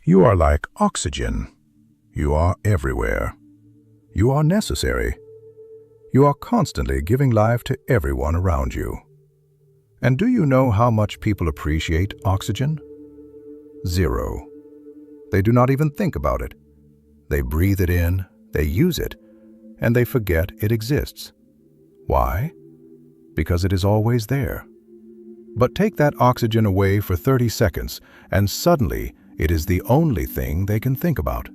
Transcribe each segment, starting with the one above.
You are like oxygen. You are everywhere. You are necessary. You are constantly giving life to everyone around you. And do you know how much people appreciate oxygen? Zero. They do not even think about it. They breathe it in, they use it, and they forget it exists. Why? Because it is always there. But take that oxygen away for 30 seconds, and suddenly it is the only thing they can think about.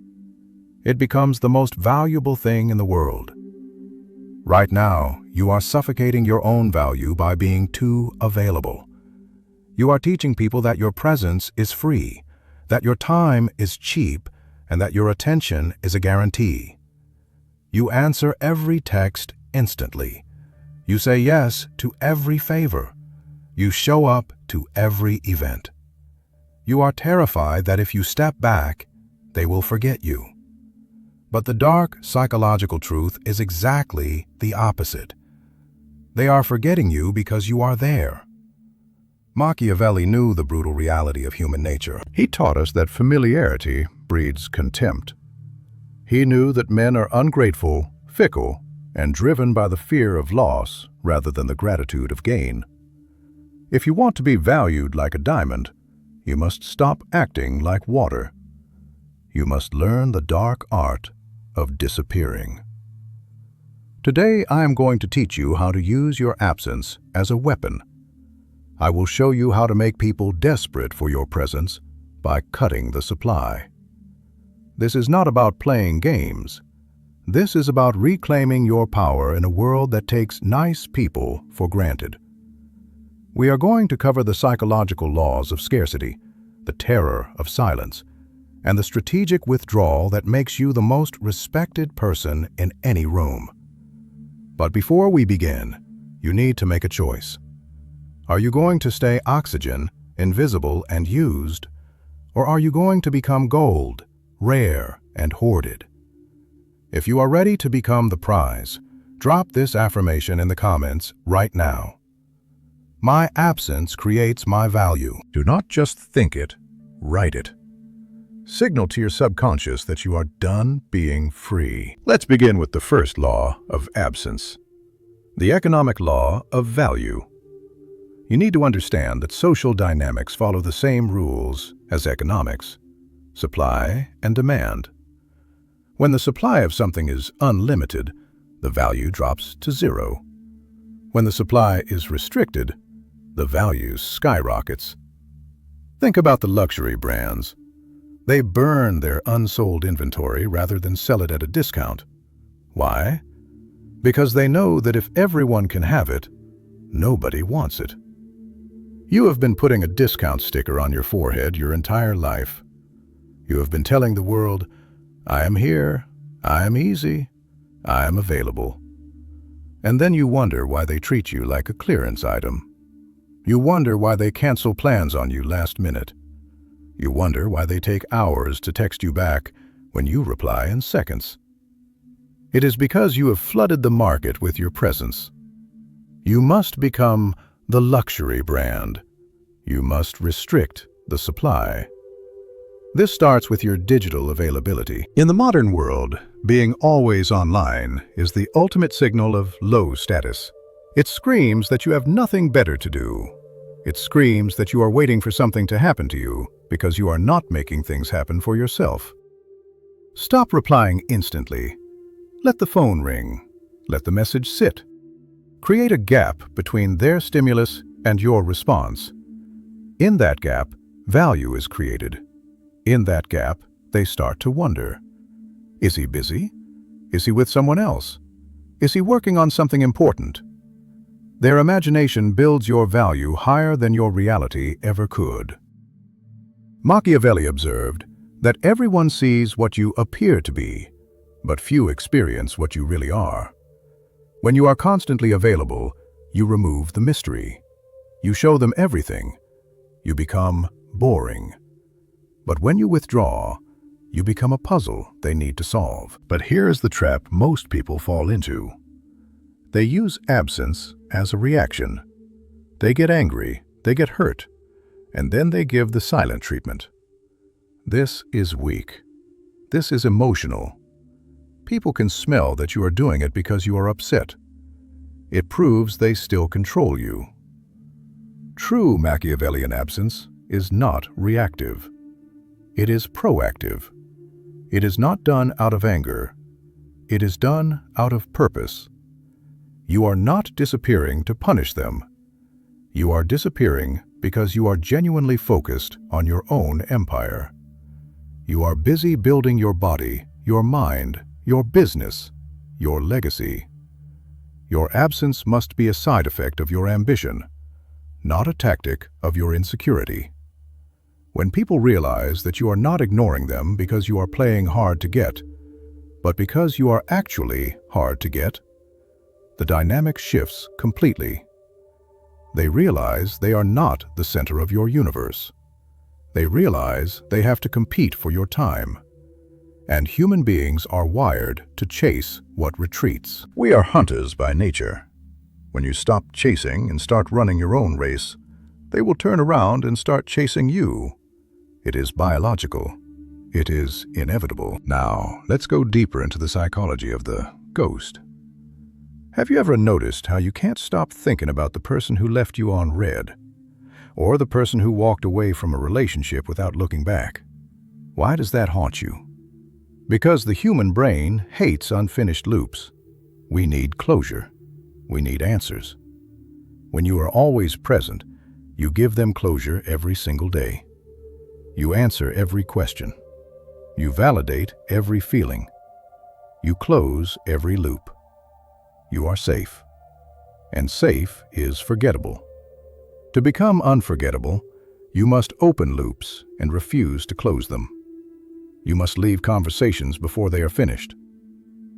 It becomes the most valuable thing in the world. Right now, you are suffocating your own value by being too available. You are teaching people that your presence is free, that your time is cheap, and that your attention is a guarantee. You answer every text instantly. You say yes to every favor. You show up to every event. You are terrified that if you step back, they will forget you. But the dark psychological truth is exactly the opposite. They are forgetting you because you are there. Machiavelli knew the brutal reality of human nature. He taught us that familiarity breeds contempt. He knew that men are ungrateful, fickle, and driven by the fear of loss rather than the gratitude of gain. If you want to be valued like a diamond, you must stop acting like water. You must learn the dark art of disappearing. Today, I am going to teach you how to use your absence as a weapon. I will show you how to make people desperate for your presence by cutting the supply. This is not about playing games. This is about reclaiming your power in a world that takes nice people for granted. We are going to cover the psychological laws of scarcity, the terror of silence, and the strategic withdrawal that makes you the most respected person in any room. But before we begin, you need to make a choice. Are you going to stay oxygen, invisible and used, or are you going to become gold, rare and hoarded? If you are ready to become the prize, drop this affirmation in the comments right now. My absence creates my value. Do not just think it, write it. Signal to your subconscious that you are done being free. Let's begin with the first law of absence, the economic law of value. You need to understand that social dynamics follow the same rules as economics, supply and demand. When the supply of something is unlimited, the value drops to zero. When the supply is restricted, the value skyrockets. Think about the luxury brands. They burn their unsold inventory rather than sell it at a discount. Why? Because they know that if everyone can have it, nobody wants it. You have been putting a discount sticker on your forehead your entire life. You have been telling the world, I am here, I am easy, I am available. And then you wonder why they treat you like a clearance item. You wonder why they cancel plans on you last minute. You wonder why they take hours to text you back when you reply in seconds. It is because you have flooded the market with your presence. You must become the luxury brand. You must restrict the supply. This starts with your digital availability. In the modern world, being always online is the ultimate signal of low status. It screams that you have nothing better to do. It screams that you are waiting for something to happen to you because you are not making things happen for yourself. Stop replying instantly. Let the phone ring. Let the message sit. Create a gap between their stimulus and your response. In that gap, value is created. In that gap, they start to wonder. Is he busy? Is he with someone else? Is he working on something important? Their imagination builds your value higher than your reality ever could. Machiavelli observed that everyone sees what you appear to be, but few experience what you really are. When you are constantly available, you remove the mystery. You show them everything. You become boring. But when you withdraw, you become a puzzle they need to solve. But here is the trap most people fall into. They use absence as a reaction. They get angry, they get hurt, and then they give the silent treatment. This is weak. This is emotional. People can smell that you are doing it because you are upset. It proves they still control you. True Machiavellian absence is not reactive. It is proactive. It is not done out of anger. It is done out of purpose. You are not disappearing to punish them. You are disappearing because you are genuinely focused on your own empire. You are busy building your body, your mind, your business, your legacy. Your absence must be a side effect of your ambition, not a tactic of your insecurity. When people realize that you are not ignoring them because you are playing hard to get, but because you are actually hard to get, the dynamic shifts completely. They realize they are not the center of your universe. They realize they have to compete for your time. And human beings are wired to chase what retreats. We are hunters by nature. When you stop chasing and start running your own race, they will turn around and start chasing you. It is biological. It is inevitable. Now, let's go deeper into the psychology of the ghost. Have you ever noticed how you can't stop thinking about the person who left you on red, or the person who walked away from a relationship without looking back? Why does that haunt you? Because the human brain hates unfinished loops. We need closure. We need answers. When you are always present, you give them closure every single day. You answer every question. You validate every feeling. You close every loop. You are safe. And safe is forgettable. To become unforgettable, you must open loops and refuse to close them. You must leave conversations before they are finished.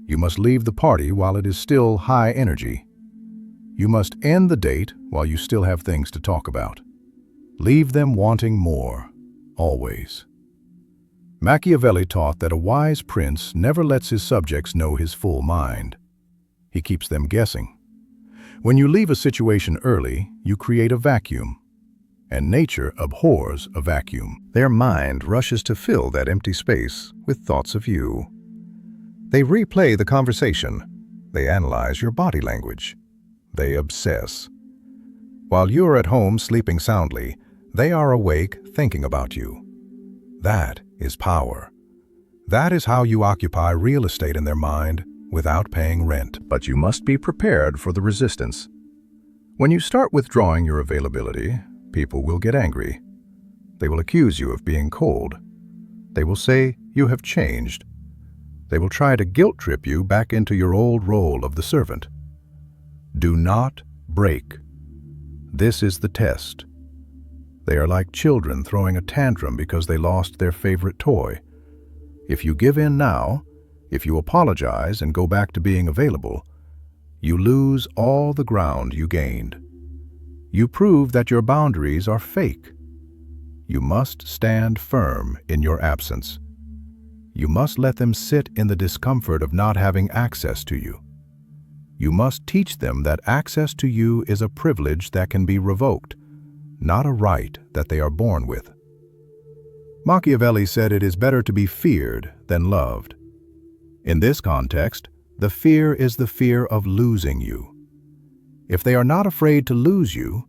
You must leave the party while it is still high energy. You must end the date while you still have things to talk about. Leave them wanting more, always. Machiavelli taught that a wise prince never lets his subjects know his full mind. He keeps them guessing. When you leave a situation early, you create a vacuum. And nature abhors a vacuum. Their mind rushes to fill that empty space with thoughts of you. They replay the conversation. They analyze your body language. They obsess. While you are at home sleeping soundly, they are awake thinking about you. That is power. That is how you occupy real estate in their mind without paying rent. But you must be prepared for the resistance. When you start withdrawing your availability, people will get angry. They will accuse you of being cold. They will say you have changed. They will try to guilt-trip you back into your old role of the servant. Do not break. This is the test. They are like children throwing a tantrum because they lost their favorite toy. If you give in now, if you apologize and go back to being available, you lose all the ground you gained. You prove that your boundaries are fake. You must stand firm in your absence. You must let them sit in the discomfort of not having access to you. You must teach them that access to you is a privilege that can be revoked, not a right that they are born with. Machiavelli said it is better to be feared than loved. In this context, the fear is the fear of losing you. If they are not afraid to lose you,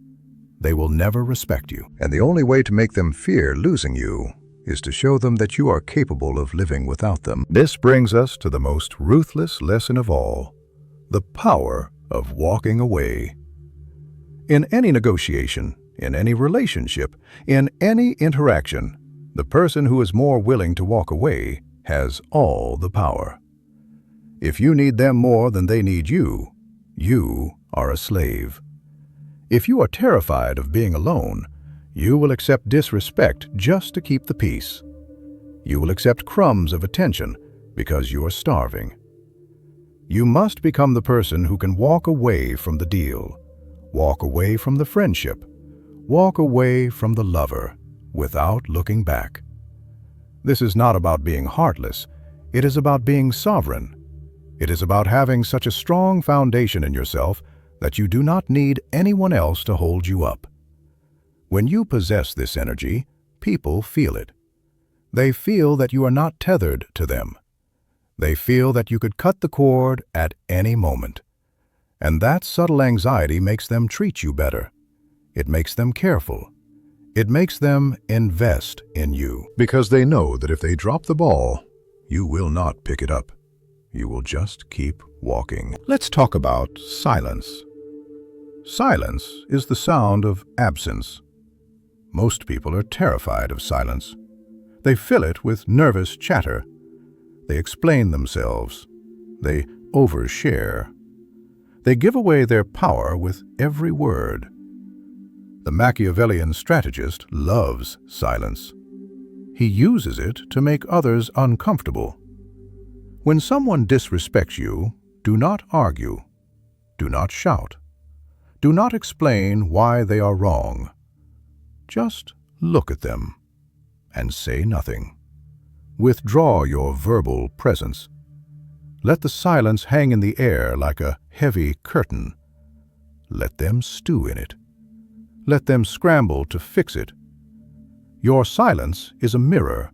they will never respect you. And the only way to make them fear losing you is to show them that you are capable of living without them. This brings us to the most ruthless lesson of all, the power of walking away. In any negotiation, in any relationship, in any interaction, the person who is more willing to walk away has all the power. If you need them more than they need you, you are a slave. If you are terrified of being alone, you will accept disrespect just to keep the peace. You will accept crumbs of attention because you are starving. You must become the person who can walk away from the deal, walk away from the friendship, walk away from the lover without looking back. This is not about being heartless. It is about being sovereign. It is about having such a strong foundation in yourself that you do not need anyone else to hold you up. When you possess this energy, people feel it. They feel that you are not tethered to them. They feel that you could cut the cord at any moment. And that subtle anxiety makes them treat you better. It makes them careful. It makes them invest in you. Because they know that if they drop the ball, you will not pick it up. You will just keep walking. Let's talk about silence. Silence is the sound of absence. Most people are terrified of silence. They fill it with nervous chatter. They explain themselves. They overshare. They give away their power with every word. The Machiavellian strategist loves silence. He uses it to make others uncomfortable. When someone disrespects you, do not argue. Do not shout. Do not explain why they are wrong. Just look at them and say nothing. Withdraw your verbal presence. Let the silence hang in the air like a heavy curtain. Let them stew in it. Let them scramble to fix it. Your silence is a mirror.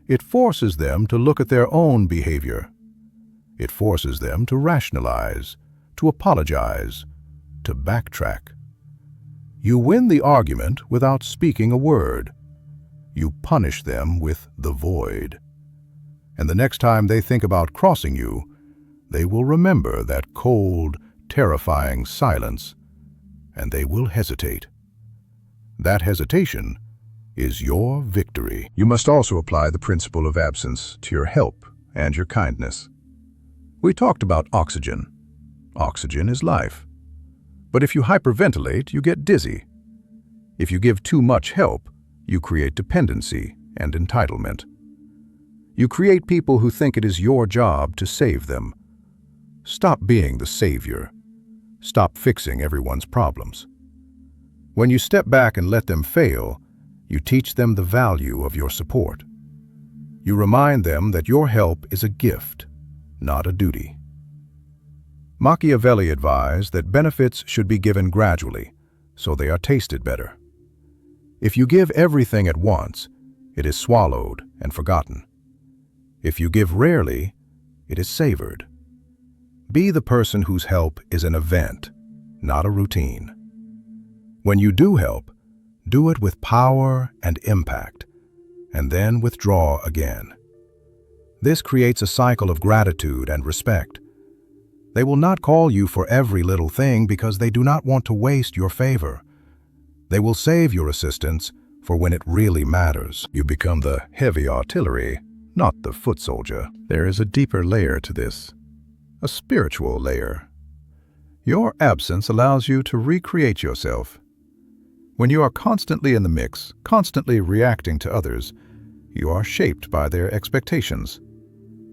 It forces them to look at their own behavior. It forces them to rationalize, to apologize, to backtrack. You win the argument without speaking a word. You punish them with the void. And the next time they think about crossing you, they will remember that cold, terrifying silence, and they will hesitate. That hesitation is your victory. You must also apply the principle of absence to your help and your kindness. We talked about oxygen. Oxygen is life. But if you hyperventilate, you get dizzy. If you give too much help, you create dependency and entitlement. You create people who think it is your job to save them. Stop being the savior. Stop fixing everyone's problems. When you step back and let them fail, you teach them the value of your support. You remind them that your help is a gift, not a duty. Machiavelli advised that benefits should be given gradually, so they are tasted better. If you give everything at once, it is swallowed and forgotten. If you give rarely, it is savored. Be the person whose help is an event, not a routine. When you do help, do it with power and impact, and then withdraw again. This creates a cycle of gratitude and respect. They will not call you for every little thing because they do not want to waste your favor. They will save your assistance for when it really matters. You become the heavy artillery, not the foot soldier. There is a deeper layer to this, a spiritual layer. Your absence allows you to recreate yourself. When you are constantly in the mix, constantly reacting to others, you are shaped by their expectations.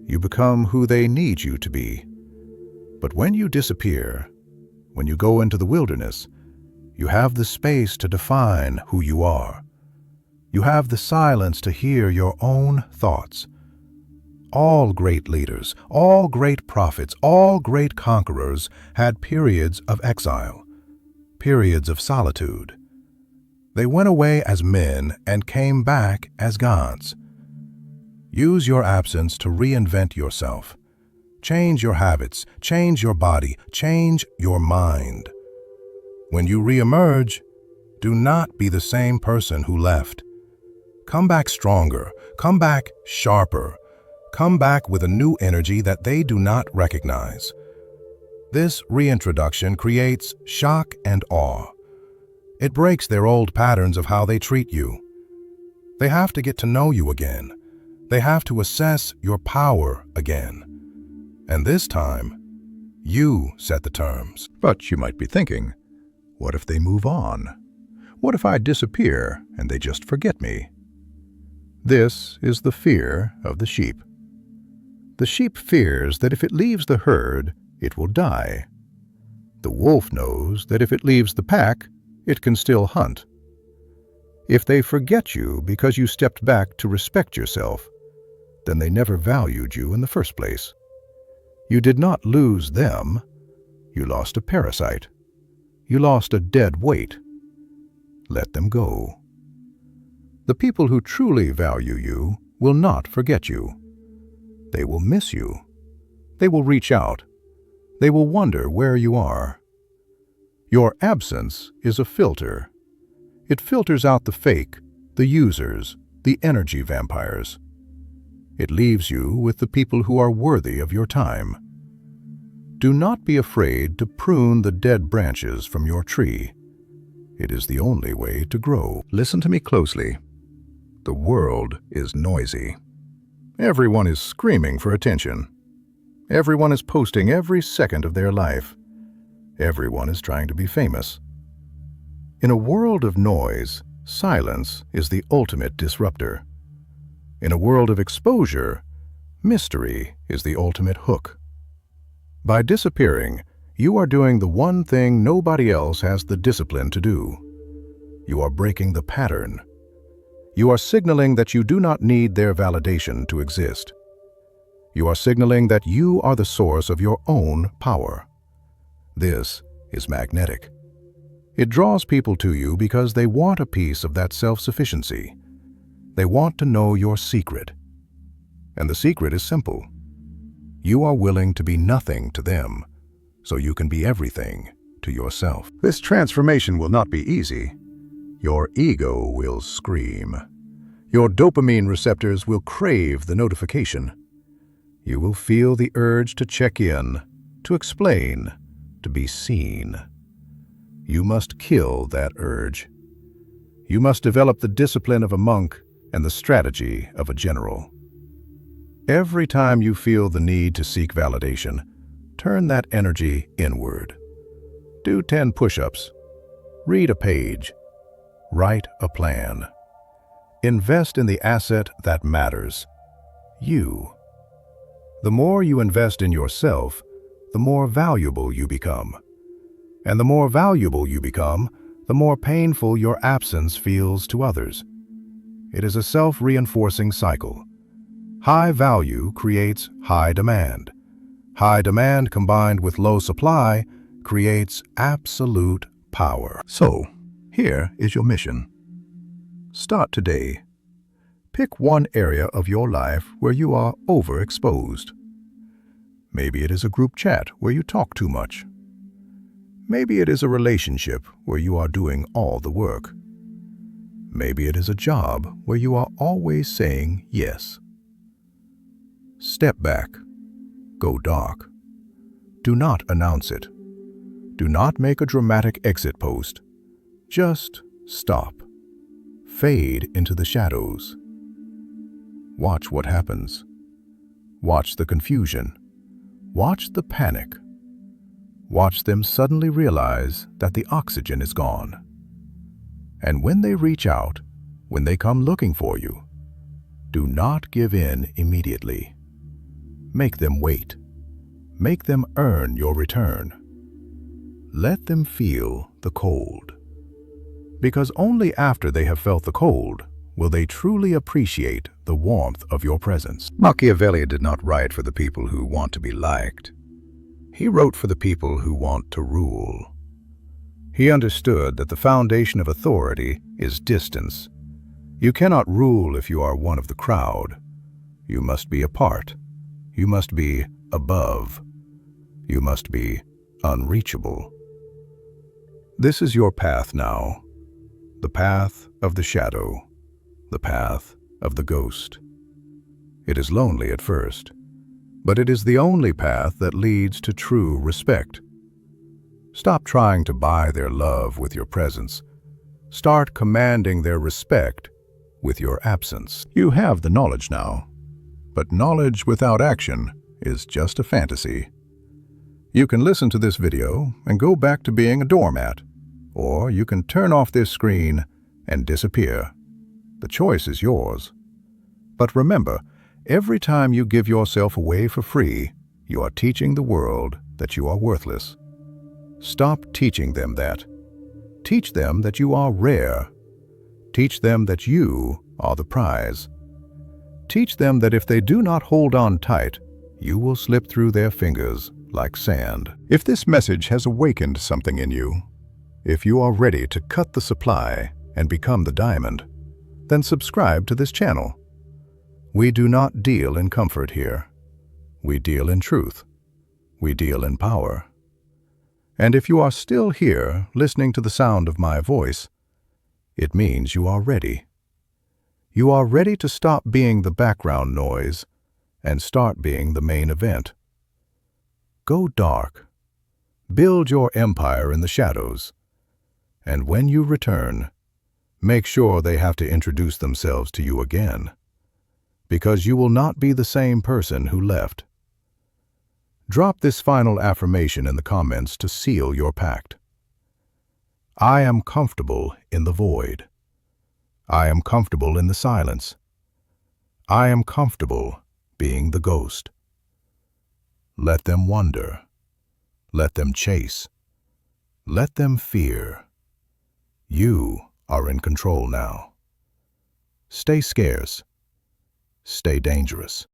You become who they need you to be. But when you disappear, when you go into the wilderness, you have the space to define who you are. You have the silence to hear your own thoughts. All great leaders, all great prophets, all great conquerors had periods of exile, periods of solitude. They went away as men and came back as gods. Use your absence to reinvent yourself. Change your habits, change your body, change your mind. When you reemerge, do not be the same person who left. Come back stronger, come back sharper, come back with a new energy that they do not recognize. This reintroduction creates shock and awe. It breaks their old patterns of how they treat you. They have to get to know you again. They have to assess your power again. And this time, you set the terms. But you might be thinking, what if they move on? What if I disappear and they just forget me? This is the fear of the sheep. The sheep fears that if it leaves the herd, it will die. The wolf knows that if it leaves the pack, it can still hunt. If they forget you because you stepped back to respect yourself, then they never valued you in the first place. You did not lose them. You lost a parasite. You lost a dead weight. Let them go. The people who truly value you will not forget you. They will miss you. They will reach out. They will wonder where you are. Your absence is a filter. It filters out the fake, the users, the energy vampires. It leaves you with the people who are worthy of your time. Do not be afraid to prune the dead branches from your tree. It is the only way to grow. Listen to me closely. The world is noisy. Everyone is screaming for attention. Everyone is posting every second of their life. Everyone is trying to be famous. In a world of noise, silence is the ultimate disruptor. In a world of exposure, mystery is the ultimate hook. By disappearing, you are doing the one thing nobody else has the discipline to do. You are breaking the pattern. You are signaling that you do not need their validation to exist. You are signaling that you are the source of your own power. This is magnetic. It draws people to you because they want a piece of that self-sufficiency. They want to know your secret. And the secret is simple. You are willing to be nothing to them, so you can be everything to yourself. This transformation will not be easy. Your ego will scream. Your dopamine receptors will crave the notification. You will feel the urge to check in, to explain, to be seen. You must kill that urge. You must develop the discipline of a monk and the strategy of a general. Every time you feel the need to seek validation, turn that energy inward. Do 10 push-ups. Read a page. Write a plan. Invest in the asset that matters, you. The more you invest in yourself, the more valuable you become. And the more valuable you become, the more painful your absence feels to others. It is a self-reinforcing cycle. High value creates high demand. High demand combined with low supply creates absolute power. So, here is your mission. Start today. Pick one area of your life where you are overexposed. Maybe it is a group chat where you talk too much. Maybe it is a relationship where you are doing all the work. Maybe it is a job where you are always saying yes. Step back. Go dark. Do not announce it. Do not make a dramatic exit post. Just stop. Fade into the shadows. Watch what happens. Watch the confusion. Watch the panic. Watch them suddenly realize that the oxygen is gone. And when they reach out, when they come looking for you, do not give in immediately. Make them wait. Make them earn your return. Let them feel the cold. Because only after they have felt the cold will they truly appreciate the warmth of your presence. Machiavelli did not write for the people who want to be liked. He wrote for the people who want to rule. He understood that the foundation of authority is distance. You cannot rule if you are one of the crowd. You must be apart. You must be above. You must be unreachable. This is your path now. The path of the shadow. The path of the ghost. It is lonely at first, but it is the only path that leads to true respect. Stop trying to buy their love with your presence. Start commanding their respect with your absence. You have the knowledge now, but knowledge without action is just a fantasy. You can listen to this video and go back to being a doormat, or you can turn off this screen and disappear. The choice is yours. But remember, every time you give yourself away for free, you are teaching the world that you are worthless. Stop teaching them that. Teach them that you are rare. Teach them that you are the prize. Teach them that if they do not hold on tight, you will slip through their fingers like sand. If this message has awakened something in you, if you are ready to cut the supply and become the diamond, then subscribe to this channel. We do not deal in comfort here. We deal in truth. We deal in power. And if you are still here, listening to the sound of my voice, it means you are ready. You are ready to stop being the background noise and start being the main event. Go dark. Build your empire in the shadows. And when you return, make sure they have to introduce themselves to you again, because you will not be the same person who left. Drop this final affirmation in the comments to seal your pact. I am comfortable in the void. I am comfortable in the silence. I am comfortable being the ghost. Let them wonder. Let them chase. Let them fear. You are in control now. Stay scarce. Stay dangerous.